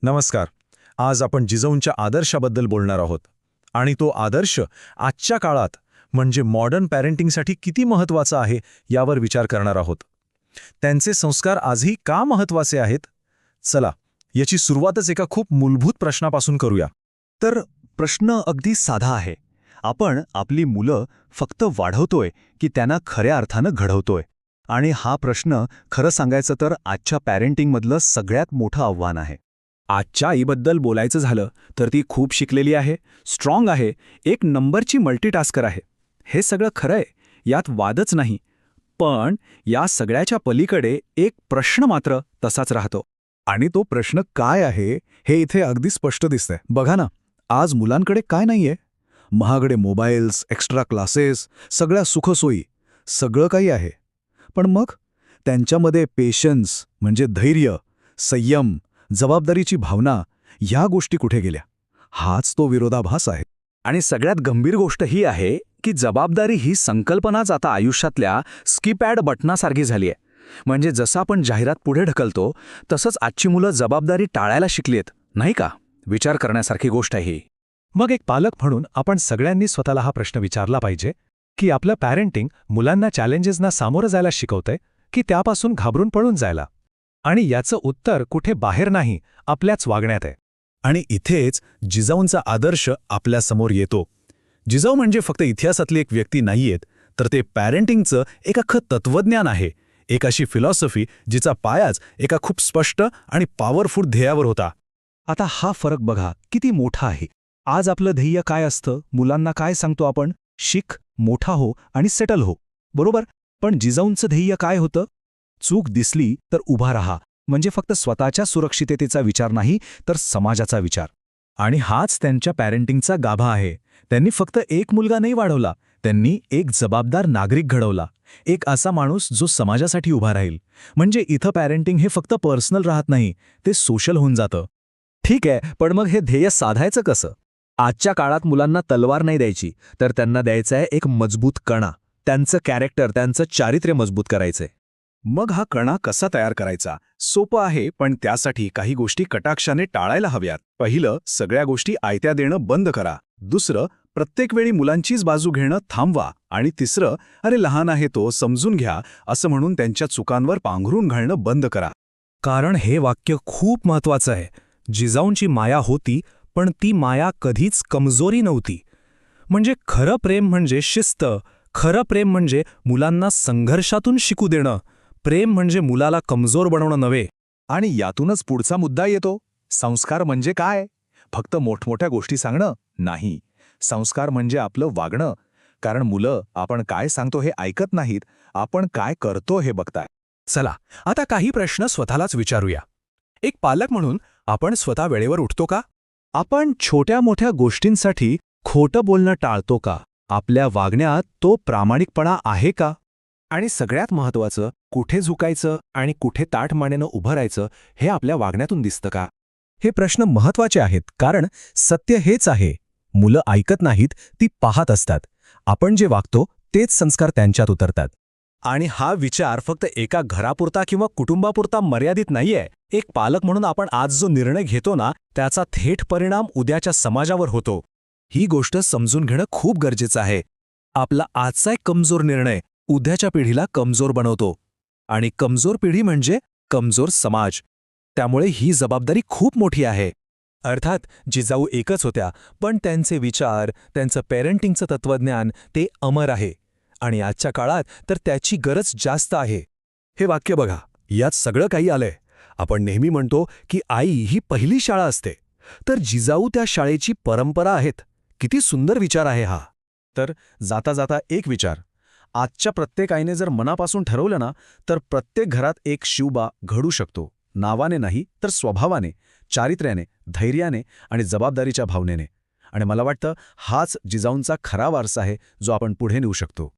नमस्कार. आज आपण जिजाऊंच्या आदर्शाबद्दल बोलणार आहोत. आणि तो आदर्श आजच्या काळात म्हणजे मॉडर्न पॅरेंटिंगसाठी किती महत्त्वाचा आहे यावर विचार करणार आहोत. त्यांचे संस्कार आजही का महत्त्वाचे आहेत? चला, याची सुरुवातच एका खूप मूलभूत प्रश्नापासून करूया. तर प्रश्न अगदी साधा आहे. आपण आपली मुलं फक्त वाढवतोय की त्यांना खऱ्या अर्थानं घडवतोय? आणि हा प्रश्न खरं सांगायचं तर आजच्या पॅरेंटिंगमधलं सगळ्यात मोठं आव्हान आहे. आजच्या आईबद्दल बोलायचं झालं तर ती खूप शिकलेली आहे, स्ट्रॉंग आहे, एक नंबरची मल्टीटास्कर आहे. हे सगळं खरं आहे, यात वादच नाही. पण या सगळ्याच्या पलीकडे एक प्रश्न मात्र तसाच राहतो. आणि तो प्रश्न काय आहे हे इथे अगदी स्पष्ट दिसतंय. बघा ना, आज मुलांकडे काय नाहीये? महागडे मोबाईल्स, एक्स्ट्रा क्लासेस, सगळ्या सुखसोयी, सगळं काही आहे. पण मग त्यांच्यामध्ये पेशन्स म्हणजे धैर्य, संयम, जबाबदारीची भावना, ह्या गोष्टी कुठे गेल्या? हाच तो विरोधाभास आहे. आणि सगळ्यात गंभीर गोष्ट ही आहे की जबाबदारी ही संकल्पनाच आता आयुष्यातल्या स्कीपॅड बटनासारखी झाली आहे. म्हणजे जसं आपण जाहिरात पुढे ढकलतो तसंच आजची मुलं जबाबदारी टाळायला शिकलीत, नाही का? विचार करण्यासारखी गोष्ट आहे ही. मग एक पालक म्हणून आपण सगळ्यांनी स्वतःला हा प्रश्न विचारला पाहिजे की आपलं पॅरेंटिंग मुलांना चॅलेंजेसना सामोरं जायला शिकवतंय की त्यापासून घाबरून पळून जायला? आणि याचं उत्तर कुठे बाहेर नाही, आपल्याच वागण्यात आहे. आणि इथेच जिजाऊंचा आदर्श आपल्यासमोर येतो. जिजाऊ म्हणजे फक्त इतिहासातली एक व्यक्ती नाहीयेत, तर ते पॅरेंटिंगचं एक अख्खं तत्वज्ञान आहे. एक अशी फिलॉसॉफी जिचा पायाच एका खूप स्पष्ट आणि पॉवरफुल ध्येयावर होता. आता हा फरक बघा किती मोठा आहे. आज आपलं ध्येय काय असतं? मुलांना काय सांगतो आपण? शिक, मोठा हो आणि सेटल हो, बरोबर? पण जिजाऊंचं ध्येय काय होतं? चूक दिसली तर उभा राहा. म्हणजे फक्त स्वतःच्या सुरक्षिततेचा विचार नाही, तर समाजाचा विचार. आणि हाच त्यांच्या पॅरेंटिंगचा गाभा आहे. त्यांनी फक्त एक मुलगा नाही वाढवला, त्यांनी एक जबाबदार नागरिक घडवला. एक असा माणूस जो समाजासाठी उभा राहील. म्हणजे इथं पॅरेंटिंग हे फक्त पर्सनल राहत नाही, ते सोशल होऊन जातं. ठीक आहे, पण मग हे ध्येय साधायचं कसं? आजच्या काळात मुलांना तलवार नाही द्यायची, तर त्यांना द्यायचं आहे एक मजबूत कणा. त्यांचं कॅरेक्टर, त्यांचं चारित्र्य मजबूत करायचंय. मग हा कणा कसा तयार करायचा? सोपं आहे, पण त्यासाठी काही गोष्टी कटाक्षाने टाळायला हव्यात. पहिलं, सगळ्या गोष्टी आयत्या देणं बंद करा. दुसरं, प्रत्येक वेळी मुलांचीच बाजू घेणं थांबवा. आणि तिसरं, अरे लहान आहे तो, समजून घ्या, असं म्हणून त्यांच्या चुकांवर पांघरून घालणं बंद करा. कारण हे वाक्य खूप महत्त्वाचं आहे. जिजाऊंची माया होती, पण ती माया कधीच कमजोरी नव्हती. म्हणजे खरं प्रेम म्हणजे शिस्त, खरं प्रेम म्हणजे मुलांना संघर्षातून शिकू देणं. प्रेम म्हणजे मुलाला कमजोर बनवणं नव्हे. आणि यातूनच पुढचा मुद्दा येतो. संस्कार म्हणजे काय? फक्त मोठमोठ्या गोष्टी सांगणं नाही. संस्कार म्हणजे आपलं वागणं. कारण मुलं आपण काय सांगतो हे ऐकत नाहीत, आपण काय करतो हे बघताय. चला, आता काही प्रश्न स्वतःलाच विचारूया. एक पालक म्हणून आपण स्वतः वेळेवर उठतो का? आपण छोट्या मोठ्या गोष्टींसाठी खोटं बोलणं टाळतो का? आपल्या वागण्यात तो प्रामाणिकपणा आहे का? आणि सगळ्यात महत्त्वाचं, कुठे झुकायचं आणि कुठे ताठ मानेनं उभं राहायचं हे आपल्या वागण्यातून दिसतं का? हे प्रश्न महत्त्वाचे आहेत, कारण सत्य हेच आहे. मुलं ऐकत नाहीत, ती पाहत असतात. आपण जे वागतो तेच संस्कार त्यांच्यात उतरतात. आणि हा विचार फक्त एका घरापुरता किंवा कुटुंबापुरता मर्यादित नाहीये. एक पालक म्हणून आपण आज जो निर्णय घेतो ना, त्याचा थेट परिणाम उद्याच्या समाजावर होतो. ही गोष्ट समजून घेणं खूप गरजेचं आहे. आपला आजचा एक कमजोर निर्णय उद्याच्या पिढीला कमजोर बनवतो. आणि कमजोर पिढी म्हणजे कमजोर समाज. त्यामुळे ही जबाबदारी खूप मोठी आहे. अर्थात जिजाऊ एकच होत्या, पण त्यांचे विचार, त्यांचं पेरेंटिंगचं तत्वज्ञान ते अमर आहे. आणि आजच्या काळात तर त्याची गरज जास्त आहे. हे वाक्य बघा, यात सगळं काही आलंय. आपण नेहमी म्हणतो की आई ही पहिली शाळा असते, तर जिजाऊ त्या शाळेची परंपरा आहेत. किती सुंदर विचार आहे हा. तर जाता जाता एक विचार, आजच्या प्रत्येक आईने जर मनापासून ठरवलं ना, तर प्रत्येक घरात एक शिवबा घडू शकतो. नावाने नाही, तर स्वभावाने, चारित्र्याने, धैर्याने आणि जबाबदारीच्या भावनेने. आणि मला वाटतं हाच जिजाऊंचा खरा वारसा आहे, जो आपण पुढे नेऊ शकतो.